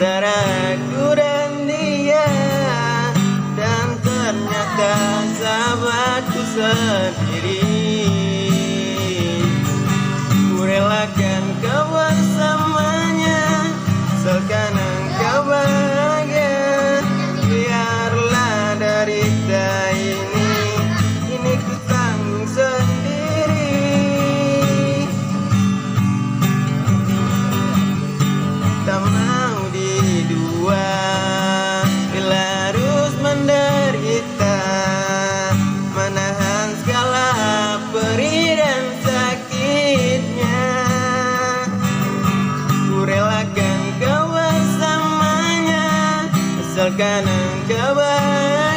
antara aku dan dia, dan ternyata sahabatku sendiri. Ku relakan kau bersamanya, asalkan engkau bahagia. Biarlah derita ini ku tanggung sendiri. Tak mau di dua bila harus menderita, menahan segala perih dan sakitnya. Ku relakan kau bersamanya, asalkan engkau bahagia.